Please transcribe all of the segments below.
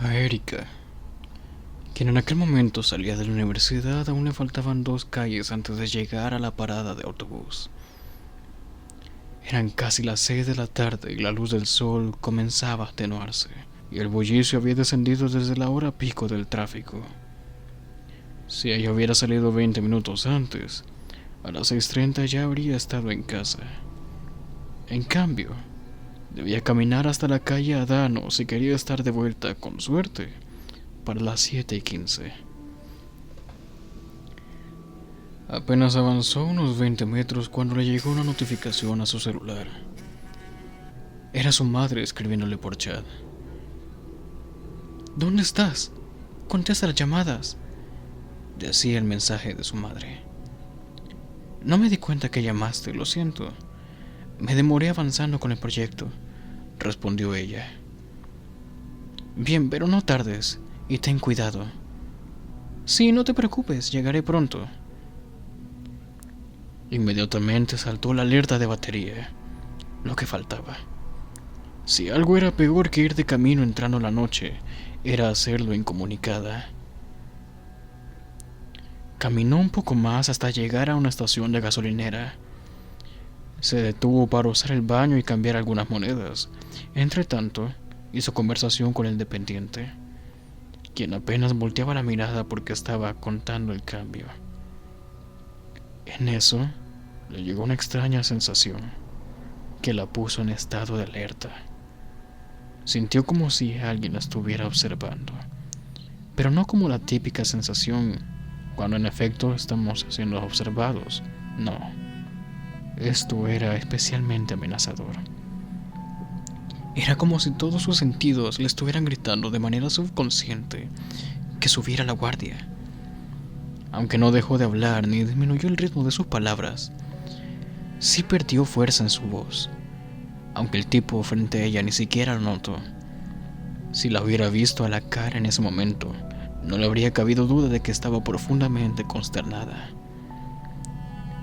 A Erika, quien en aquel momento salía de la universidad, aún le faltaban 2 calles antes de llegar a la parada de autobús. Eran casi las 6 de la tarde y la luz del sol comenzaba a atenuarse, y el bullicio había descendido desde la hora pico del tráfico. Si ella hubiera salido 20 minutos antes, a las 6:30 ya habría estado en casa. En cambio, debía caminar hasta la calle Adano si quería estar de vuelta, con suerte, para las 7:15. Apenas avanzó unos 20 metros cuando le llegó una notificación a su celular. Era su madre escribiéndole por chat. ¿Dónde estás? Contesta las llamadas, decía el mensaje de su madre. No me di cuenta que llamaste, lo siento. Me demoré avanzando con el proyecto, respondió ella. Bien, pero no tardes y ten cuidado. Sí, no te preocupes, llegaré pronto. Inmediatamente saltó la alerta de batería, lo que faltaba. Si algo era peor que ir de camino entrando la noche, era hacerlo incomunicada. Caminó un poco más hasta llegar a una estación de gasolinera. Se detuvo para usar el baño y cambiar algunas monedas. Entretanto, hizo conversación con el dependiente, quien apenas volteaba la mirada porque estaba contando el cambio. En eso, le llegó una extraña sensación que la puso en estado de alerta. Sintió como si alguien la estuviera observando, pero no como la típica sensación cuando en efecto estamos siendo observados. No, esto era especialmente amenazador. Era como si todos sus sentidos le estuvieran gritando de manera subconsciente que subiera la guardia. Aunque no dejó de hablar ni disminuyó el ritmo de sus palabras, sí perdió fuerza en su voz, aunque el tipo frente a ella ni siquiera lo notó. Si la hubiera visto a la cara en ese momento, no le habría cabido duda de que estaba profundamente consternada.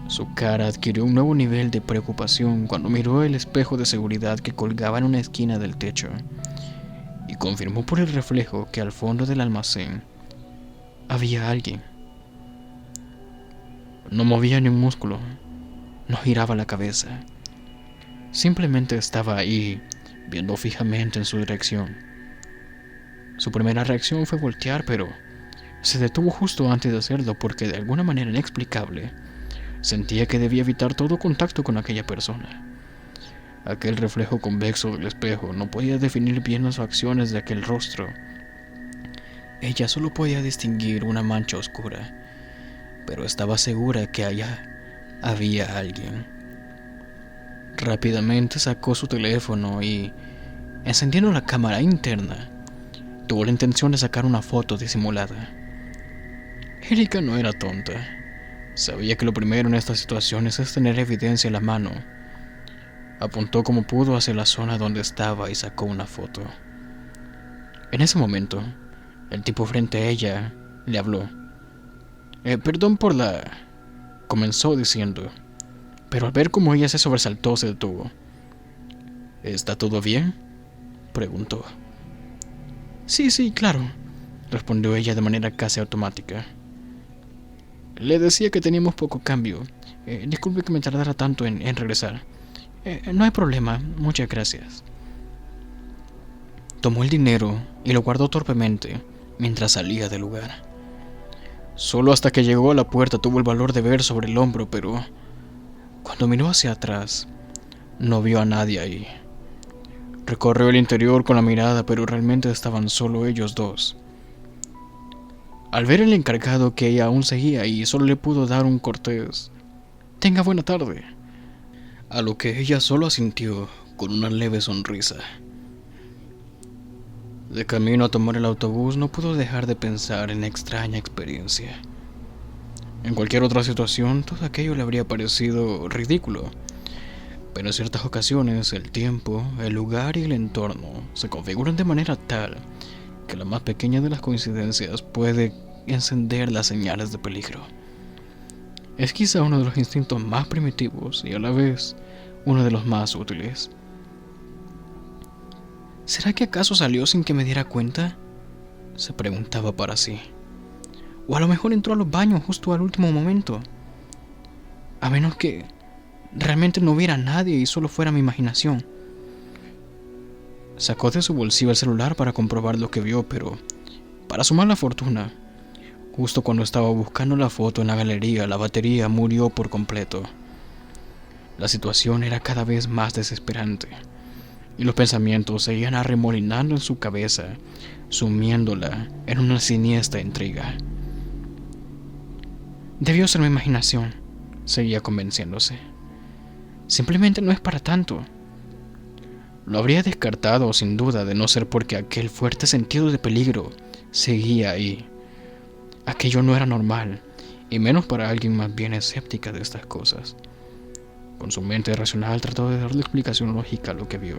Su cara adquirió un nuevo nivel de preocupación cuando miró el espejo de seguridad que colgaba en una esquina del techo, y confirmó por el reflejo que al fondo del almacén había alguien. No movía ni un músculo, no giraba la cabeza. Simplemente estaba ahí, viendo fijamente en su dirección. Su primera reacción fue voltear, pero se detuvo justo antes de hacerlo porque de alguna manera inexplicable sentía que debía evitar todo contacto con aquella persona. Aquel reflejo convexo del espejo no podía definir bien las facciones de aquel rostro. Ella solo podía distinguir una mancha oscura, pero estaba segura que allá había alguien. Rápidamente sacó su teléfono y, encendiendo la cámara interna, tuvo la intención de sacar una foto disimulada. Erika no era tonta. Sabía que lo primero en estas situaciones es tener evidencia a la mano. Apuntó como pudo hacia la zona donde estaba y sacó una foto. En ese momento, el tipo frente a ella le habló. Perdón por la... comenzó diciendo, pero al ver cómo ella se sobresaltó se detuvo. ¿Está todo bien?, preguntó. Sí, sí, claro, respondió ella de manera casi automática. Le decía que teníamos poco cambio. Disculpe que me tardara tanto en regresar. No hay problema, muchas gracias. Tomó el dinero y lo guardó torpemente mientras salía del lugar. Solo hasta que llegó a la puerta tuvo el valor de ver sobre el hombro, pero cuando miró hacia atrás, no vio a nadie ahí. Recorrió el interior con la mirada, pero realmente estaban solo ellos dos. Al ver el encargado que ella aún seguía ahí, solo le pudo dar un cortés «Tenga buena tarde», a lo que ella solo asintió con una leve sonrisa. De camino a tomar el autobús no pudo dejar de pensar en la extraña experiencia. En cualquier otra situación todo aquello le habría parecido ridículo, pero en ciertas ocasiones el tiempo, el lugar y el entorno se configuran de manera tal que la más pequeña de las coincidencias puede encender las señales de peligro. Es quizá uno de los instintos más primitivos y a la vez uno de los más útiles. ¿Será que acaso salió sin que me diera cuenta?, se preguntaba para sí. O a lo mejor entró a los baños justo al último momento. A menos que realmente no hubiera nadie y solo fuera mi imaginación. Sacó de su bolsillo el celular para comprobar lo que vio, pero para su mala fortuna, justo cuando estaba buscando la foto en la galería, la batería murió por completo. La situación era cada vez más desesperante, y los pensamientos seguían arremolinando en su cabeza, sumiéndola en una siniestra intriga. Debió ser mi imaginación, seguía convenciéndose. Simplemente no es para tanto. Lo habría descartado sin duda de no ser porque aquel fuerte sentido de peligro seguía ahí. Aquello no era normal, y menos para alguien más bien escéptica de estas cosas. Con su mente racional trató de darle explicación lógica a lo que vio.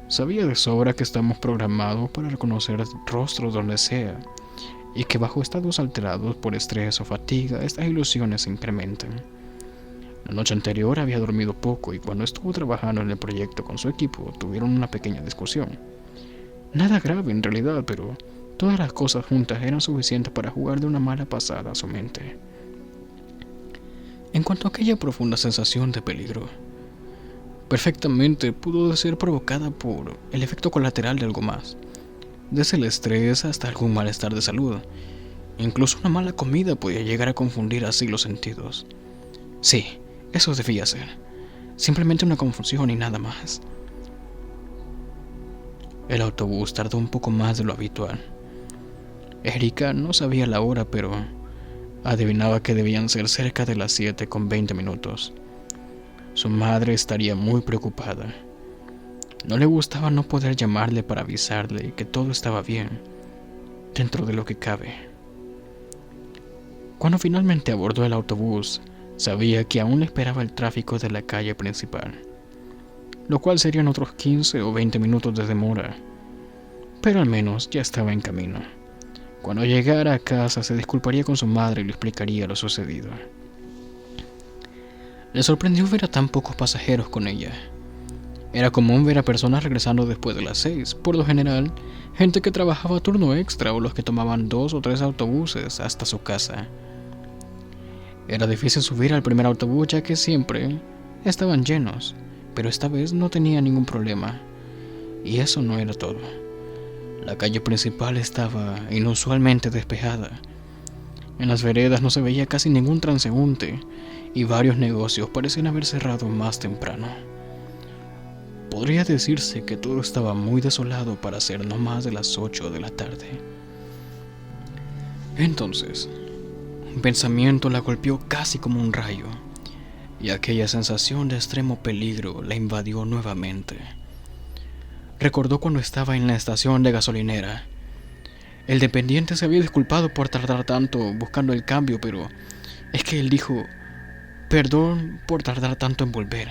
Sabía de sobra que estamos programados para reconocer rostros donde sea, y que bajo estados alterados por estrés o fatiga, estas ilusiones se incrementan. La noche anterior había dormido poco y cuando estuvo trabajando en el proyecto con su equipo tuvieron una pequeña discusión. Nada grave en realidad, pero todas las cosas juntas eran suficientes para jugar de una mala pasada a su mente. En cuanto a aquella profunda sensación de peligro, perfectamente pudo ser provocada por el efecto colateral de algo más, desde el estrés hasta algún malestar de salud. Incluso una mala comida podía llegar a confundir así los sentidos. Sí, eso debía ser. Simplemente una confusión y nada más. El autobús tardó un poco más de lo habitual. Erika no sabía la hora, pero adivinaba que debían ser cerca de las 7:20. Su madre estaría muy preocupada. No le gustaba no poder llamarle para avisarle que todo estaba bien, dentro de lo que cabe. Cuando finalmente abordó el autobús, sabía que aún le esperaba el tráfico de la calle principal, lo cual serían otros 15 o 20 minutos de demora, pero al menos ya estaba en camino. Cuando llegara a casa se disculparía con su madre y le explicaría lo sucedido. Le sorprendió ver a tan pocos pasajeros con ella. Era común ver a personas regresando después de las 6, por lo general, gente que trabajaba turno extra o los que tomaban 2 o 3 autobuses hasta su casa. Era difícil subir al primer autobús ya que siempre estaban llenos, pero esta vez no tenía ningún problema. Y eso no era todo. La calle principal estaba inusualmente despejada. En las veredas no se veía casi ningún transeúnte y varios negocios parecían haber cerrado más temprano. Podría decirse que todo estaba muy desolado para ser no más de las 8 de la tarde. Entonces, un pensamiento la golpeó casi como un rayo, y aquella sensación de extremo peligro la invadió nuevamente. Recordó cuando estaba en la estación de gasolinera. El dependiente se había disculpado por tardar tanto buscando el cambio, pero es que él dijo, perdón por tardar tanto en volver.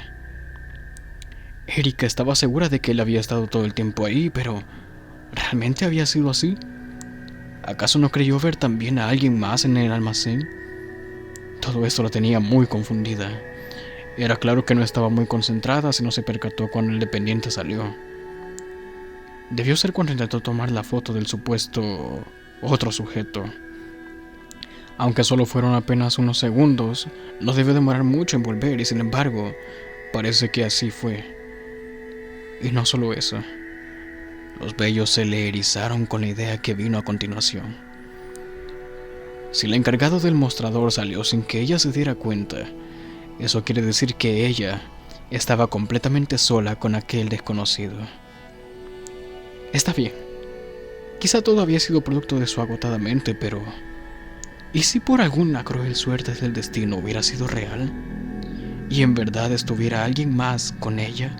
Erika estaba segura de que él había estado todo el tiempo ahí, pero ¿realmente había sido así? ¿Acaso no creyó ver también a alguien más en el almacén? Todo esto la tenía muy confundida. Era claro que no estaba muy concentrada si no se percató cuando el dependiente salió. Debió ser cuando intentó tomar la foto del supuesto otro sujeto. Aunque solo fueron apenas unos segundos, no debió demorar mucho en volver y sin embargo, parece que así fue. Y no solo eso, los vellos se le erizaron con la idea que vino a continuación. Si el encargado del mostrador salió sin que ella se diera cuenta, eso quiere decir que ella estaba completamente sola con aquel desconocido. Está bien, quizá todo había sido producto de su agotada mente, pero ¿y si por alguna cruel suerte del destino hubiera sido real? ¿Y en verdad estuviera alguien más con ella?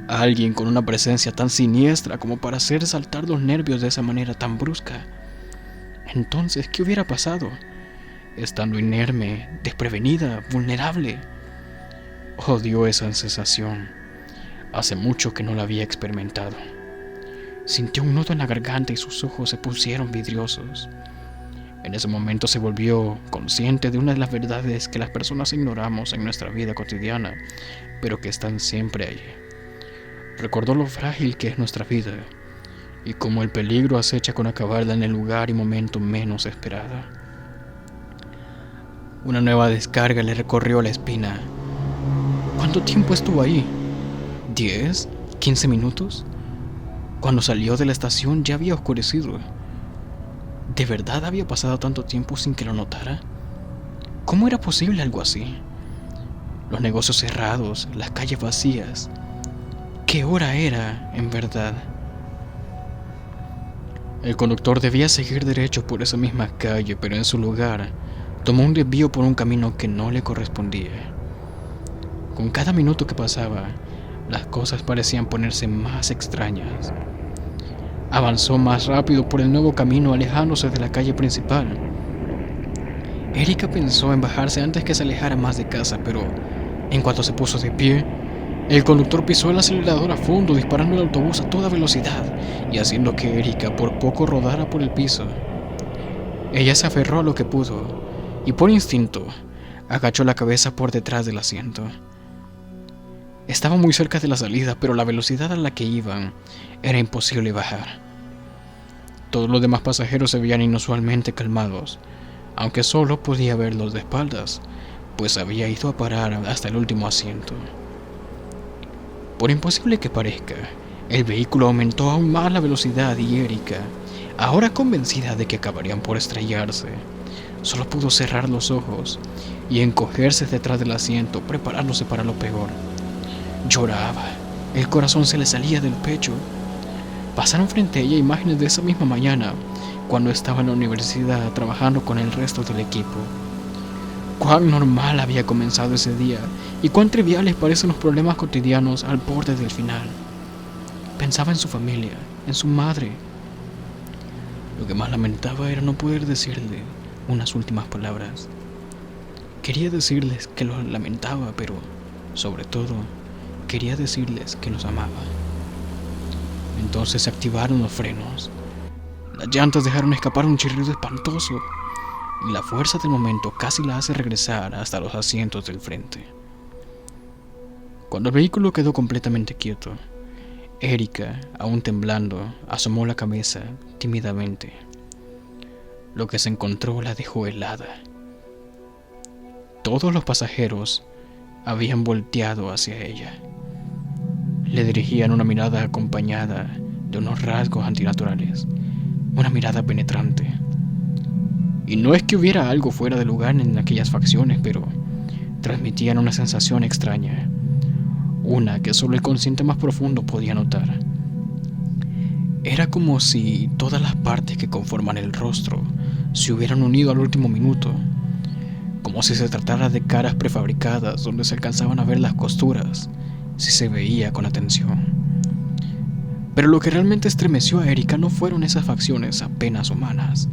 Alguien con una presencia tan siniestra como para hacer saltar los nervios de esa manera tan brusca. Entonces, ¿qué hubiera pasado? Estando inerme, desprevenida, vulnerable. Odió esa sensación. Hace mucho que no la había experimentado. Sintió un nudo en la garganta y sus ojos se pusieron vidriosos. En ese momento se volvió consciente de una de las verdades que las personas ignoramos en nuestra vida cotidiana, pero que están siempre ahí. Recordó lo frágil que es nuestra vida y como el peligro acecha con acabarla en el lugar y momento menos esperada. Una nueva descarga le recorrió la espina. ¿Cuánto tiempo estuvo ahí? ¿10? ¿15 minutos? Cuando salió de la estación ya había oscurecido. ¿De verdad había pasado tanto tiempo sin que lo notara? ¿Cómo era posible algo así? Los negocios cerrados, las calles vacías. ¿Qué hora era, en verdad? El conductor debía seguir derecho por esa misma calle, pero en su lugar tomó un desvío por un camino que no le correspondía. Con cada minuto que pasaba, las cosas parecían ponerse más extrañas. Avanzó más rápido por el nuevo camino, alejándose de la calle principal. Erika pensó en bajarse antes que se alejara más de casa, pero en cuanto se puso de pie, el conductor pisó el acelerador a fondo, disparando el autobús a toda velocidad y haciendo que Erika por poco rodara por el piso. Ella se aferró a lo que pudo y por instinto agachó la cabeza por detrás del asiento. Estaba muy cerca de la salida, pero la velocidad a la que iban era imposible bajar. Todos los demás pasajeros se veían inusualmente calmados, aunque solo podía verlos de espaldas, pues había ido a parar hasta el último asiento. Por imposible que parezca, el vehículo aumentó aún más la velocidad y Erika, ahora convencida de que acabarían por estrellarse, solo pudo cerrar los ojos y encogerse detrás del asiento, preparándose para lo peor. Lloraba, el corazón se le salía del pecho. Pasaron frente a ella imágenes de esa misma mañana, cuando estaba en la universidad trabajando con el resto del equipo. Cuán normal había comenzado ese día y cuán triviales parecen los problemas cotidianos al borde del final. Pensaba en su familia, en su madre. Lo que más lamentaba era no poder decirle unas últimas palabras. Quería decirles que los lamentaba, pero, sobre todo, quería decirles que los amaba. Entonces se activaron los frenos. Las llantas dejaron escapar un chirrido espantoso y la fuerza del momento casi la hace regresar hasta los asientos del frente. Cuando el vehículo quedó completamente quieto, Erika, aún temblando, asomó la cabeza tímidamente. Lo que se encontró la dejó helada. Todos los pasajeros habían volteado hacia ella. Le dirigían una mirada acompañada de unos rasgos antinaturales, una mirada penetrante. Y no es que hubiera algo fuera de lugar en aquellas facciones, pero transmitían una sensación extraña, una que solo el consciente más profundo podía notar. Era como si todas las partes que conforman el rostro se hubieran unido al último minuto, como si se tratara de caras prefabricadas donde se alcanzaban a ver las costuras, si se veía con atención. Pero lo que realmente estremeció a Erika no fueron esas facciones apenas humanas,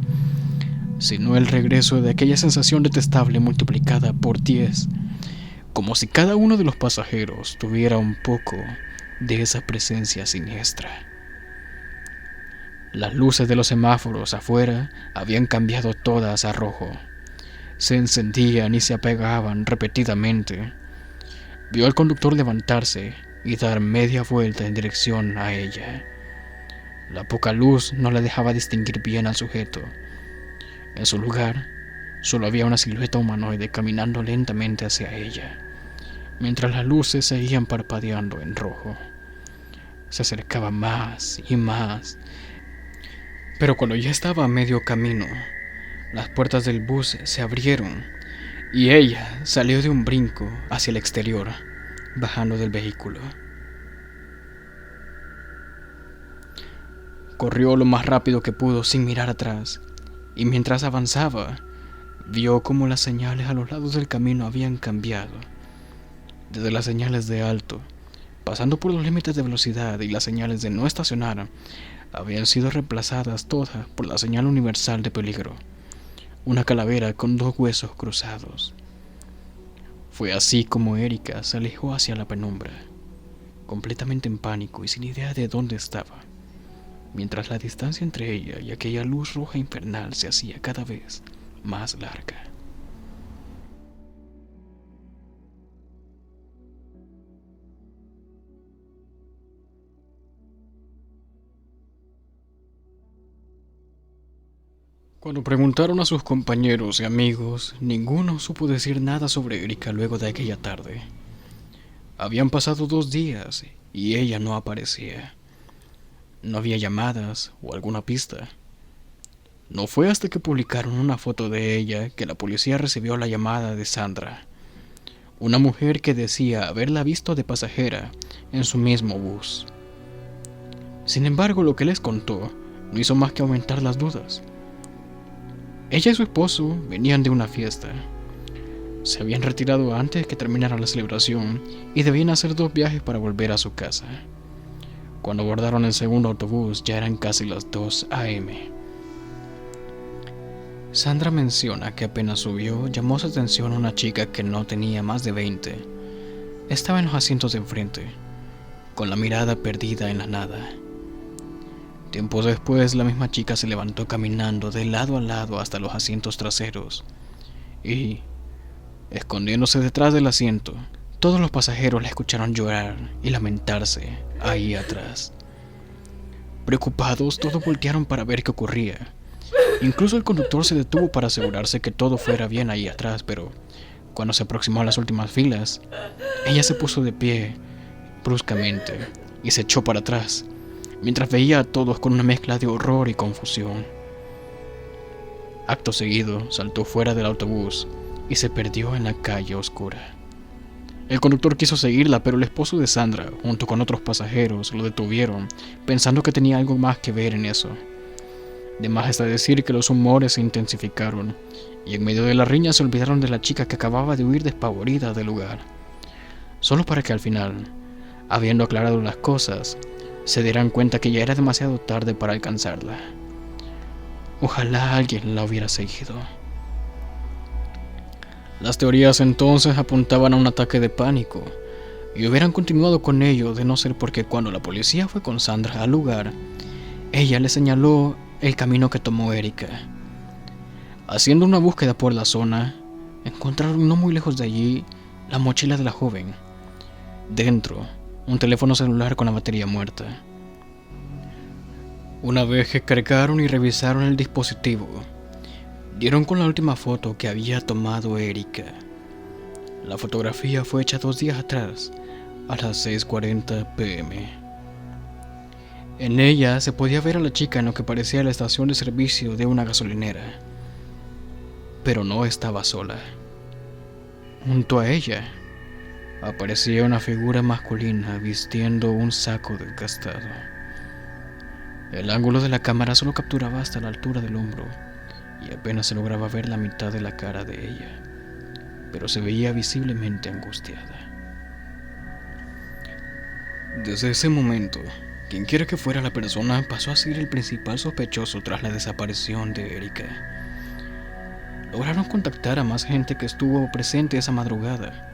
sino el regreso de aquella sensación detestable multiplicada por 10, como si cada uno de los pasajeros tuviera un poco de esa presencia siniestra. Las luces de los semáforos afuera habían cambiado todas a rojo. Se encendían y se apagaban repetidamente. Vio al conductor levantarse y dar media vuelta en dirección a ella. La poca luz no le dejaba distinguir bien al sujeto. En su lugar, solo había una silueta humanoide caminando lentamente hacia ella, mientras las luces seguían parpadeando en rojo. Se acercaba más y más, pero cuando ya estaba a medio camino, las puertas del bus se abrieron y ella salió de un brinco hacia el exterior, bajando del vehículo. Corrió lo más rápido que pudo sin mirar atrás, y mientras avanzaba, vio cómo las señales a los lados del camino habían cambiado. Desde las señales de alto, pasando por los límites de velocidad y las señales de no estacionar, habían sido reemplazadas todas por la señal universal de peligro, una calavera con 2 huesos cruzados. Fue así como Erika se alejó hacia la penumbra, completamente en pánico y sin idea de dónde estaba, mientras la distancia entre ella y aquella luz roja infernal se hacía cada vez más larga. Cuando preguntaron a sus compañeros y amigos, ninguno supo decir nada sobre Erika luego de aquella tarde. Habían pasado 2 días y ella no aparecía. No había llamadas o alguna pista. No fue hasta que publicaron una foto de ella que la policía recibió la llamada de Sandra, una mujer que decía haberla visto de pasajera en su mismo bus. Sin embargo, lo que les contó no hizo más que aumentar las dudas. Ella y su esposo venían de una fiesta. Se habían retirado antes de que terminara la celebración y debían hacer 2 viajes para volver a su casa. Cuando abordaron el segundo autobús ya eran casi las 2 a.m. Sandra menciona que apenas subió llamó su atención una chica que no tenía más de 20. Estaba en los asientos de enfrente, con la mirada perdida en la nada. Tiempo después, la misma chica se levantó caminando de lado a lado hasta los asientos traseros y, escondiéndose detrás del asiento, todos los pasajeros la escucharon llorar y lamentarse ahí atrás. Preocupados, todos voltearon para ver qué ocurría. Incluso el conductor se detuvo para asegurarse que todo fuera bien ahí atrás, pero cuando se aproximó a las últimas filas, ella se puso de pie bruscamente y se echó para atrás, mientras veía a todos con una mezcla de horror y confusión. Acto seguido, saltó fuera del autobús y se perdió en la calle oscura. El conductor quiso seguirla, pero el esposo de Sandra, junto con otros pasajeros, lo detuvieron, pensando que tenía algo más que ver en eso. De más está decir que los humores se intensificaron, y en medio de la riña se olvidaron de la chica que acababa de huir despavorida del lugar, solo para que al final, habiendo aclarado las cosas, se dieran cuenta que ya era demasiado tarde para alcanzarla. Ojalá alguien la hubiera seguido. Las teorías entonces apuntaban a un ataque de pánico, y hubieran continuado con ello de no ser porque cuando la policía fue con Sandra al lugar, ella le señaló el camino que tomó Erika. Haciendo una búsqueda por la zona, encontraron no muy lejos de allí la mochila de la joven. Dentro, un teléfono celular con la batería muerta. Una vez que cargaron y revisaron el dispositivo, dieron con la última foto que había tomado Erika. La fotografía fue hecha 2 días atrás, a las 6:40 p.m. En ella se podía ver a la chica en lo que parecía la estación de servicio de una gasolinera. Pero no estaba sola. Junto a ella aparecía una figura masculina vistiendo un saco desgastado. El ángulo de la cámara solo capturaba hasta la altura del hombro y apenas se lograba ver la mitad de la cara de ella, pero se veía visiblemente angustiada. Desde ese momento, quien quiera que fuera la persona pasó a ser el principal sospechoso tras la desaparición de Erika. Lograron contactar a más gente que estuvo presente esa madrugada.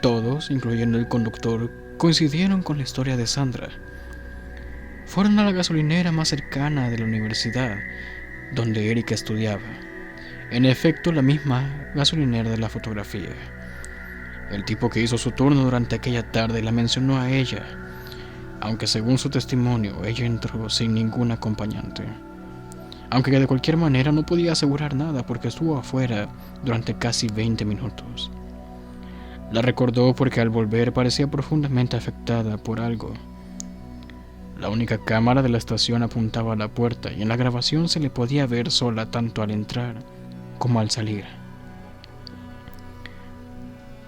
Todos, incluyendo el conductor, coincidieron con la historia de Sandra. Fueron a la gasolinera más cercana de la universidad, donde Erika estudiaba. En efecto, la misma gasolinera de la fotografía. El tipo que hizo su turno durante aquella tarde la mencionó a ella, aunque según su testimonio, ella entró sin ningún acompañante. Aunque de cualquier manera no podía asegurar nada porque estuvo afuera durante casi 20 minutos. La recordó porque al volver parecía profundamente afectada por algo. La única cámara de la estación apuntaba a la puerta y en la grabación se le podía ver sola tanto al entrar como al salir.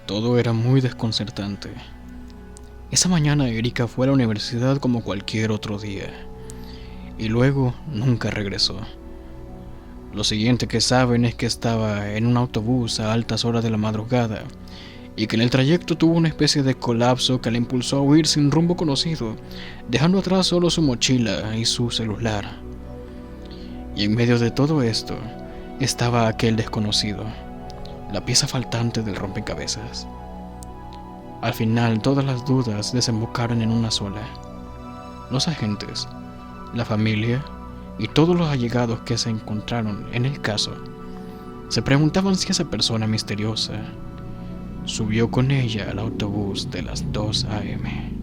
Todo era muy desconcertante. Esa mañana Erika fue a la universidad como cualquier otro día, y luego nunca regresó. Lo siguiente que saben es que estaba en un autobús a altas horas de la madrugada, y que en el trayecto tuvo una especie de colapso que la impulsó a huir sin rumbo conocido, dejando atrás solo su mochila y su celular. Y en medio de todo esto, estaba aquel desconocido, la pieza faltante del rompecabezas. Al final, todas las dudas desembocaron en una sola. Los agentes, la familia y todos los allegados que se encontraron en el caso se preguntaban si esa persona misteriosa subió con ella al autobús de las 2 a.m.